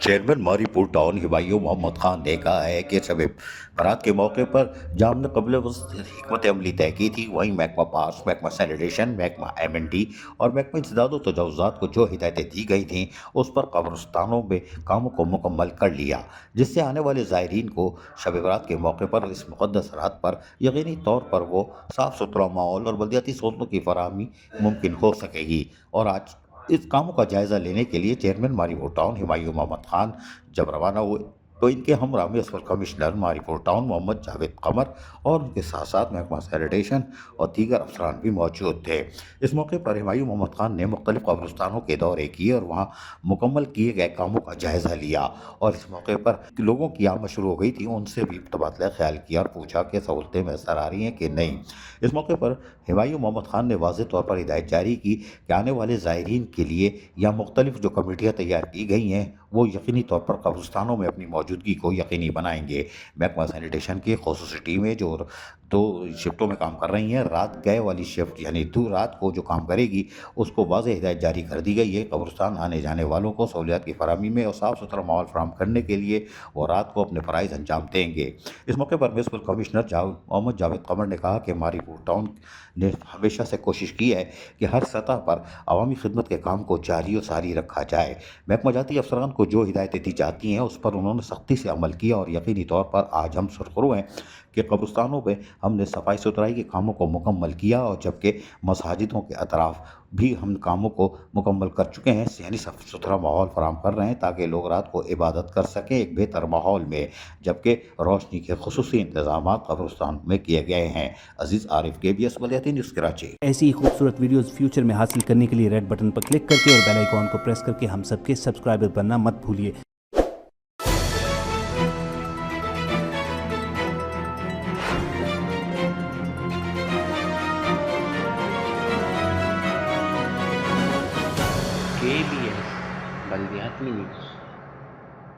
Chairman Maripur town Humayun Mohammad Khan ने कहा है कि शब बारात के मौके पर जहां हमने कबल हिकमत अमली तय की थी, वहीं महकमा पास, महकमा सैनिटेशन, महकमा M&D और महकमा इंसदाद व तजावुज़ात को जो हिदायतें दी गई थीं उस पर कब्रस्तानों में कामों को मुकम्मल कर लिया, जिससे आने वाले ज़ायरीन को शब बारात के मौके पर इस मुक़द्दस रात पर यकीनी तौर पर वो साफ़ सुथरा माहौल और बलदियाती सहूलतों की फराहमी मुमकिन हो सकेगी। और आज इस कामों का जायज़ा लेने के लिए चेयरमैन मारीपुर टाउन हुमायूं मोहम्मद खान जब रवाना हुए तो इनके हमरा municipal commissioner Maripur town Mohammad Javed Qamar और उनके साथ साथ महकमा सैनिटेशन और दीगर अफसरान भी मौजूद थे। इस मौके पर हुमायूं मोहम्मद खान ने मुख्तलिफ कब्रिस्तानों के दौरे किए और वहाँ मुकम्मल किए गए कामों का जायज़ा लिया। और इस मौके पर लोगों की आमद शुरू हो गई थी, उनसे भी तबादला ख्याल किया और पूछा कि सहूलतें मैसर आ रही हैं कि नहीं। इस मौके पर हुमायूं मोहम्मद खान ने वाज़ेह तौर पर हिदायत जारी की कि आने वाले ज़ायरीन के लिए या मुख्तलिफ जो कमेटियाँ तैयार की गई हैं वो यकीनी तौर पर कब्रिस्तानों में अपनी मौजूदगी को यकीनी बनाएंगे। महकमा सैनिटेशन की ख़ुसूसी टीमें जो 2 शिफ्टों में काम कर रही हैं, रात गए वाली शिफ्ट यानी रात को जो काम करेगी उसको वाज़ेह हिदायत जारी कर दी गई है। कब्रिस्तान आने जाने वालों को सहूलियात की फराहमी में और साफ़ सुथरा माहौल फराहम करने के लिए वो रात को अपने फ़राइज़ अंजाम देंगे। इस मौके पर म्युनिसिपल कमिश्नर मोहम्मद जावेद कमर ने कहा कि मारीपुर टाउन ने हमेशा से कोशिश की है कि हर सतह पर अवामी खिदमत के काम को जारी और सारी रखा जाए। महकमा जाती अफसरान को जो हिदायतें दी जाती हैं उस पर उन्होंने सख्ती से अमल किया और यकीनी तौर पर आज हम सुरखरू हैं कि कब्रिस्तानों में हमने सफाई सुथराई के कामों को मुकम्मल किया और जबकि मसाजिदों के अतराफ भी हम कामों को मुकम्मल कर चुके हैं, यानी साफ सुथरा माहौल फराहम कर रहे हैं ताकि लोग रात को इबादत कर सकें एक बेहतर माहौल में, जबकि रोशनी के खुसूसी इंतजाम कब्रिस्तान में किए गए हैं। अजीज़ आरिफ, KBS बलियाती न्यूज़ कराची। ऐसी ही खूबसूरत वीडियोस फ्यूचर में हासिल करने के लिए रेड बटन पर क्लिक करके और बेल आइकॉन को प्रेस करके हम सबके सब्सक्राइबर बनना मत भूलिए। KBS बल्दियाती न्यूज़।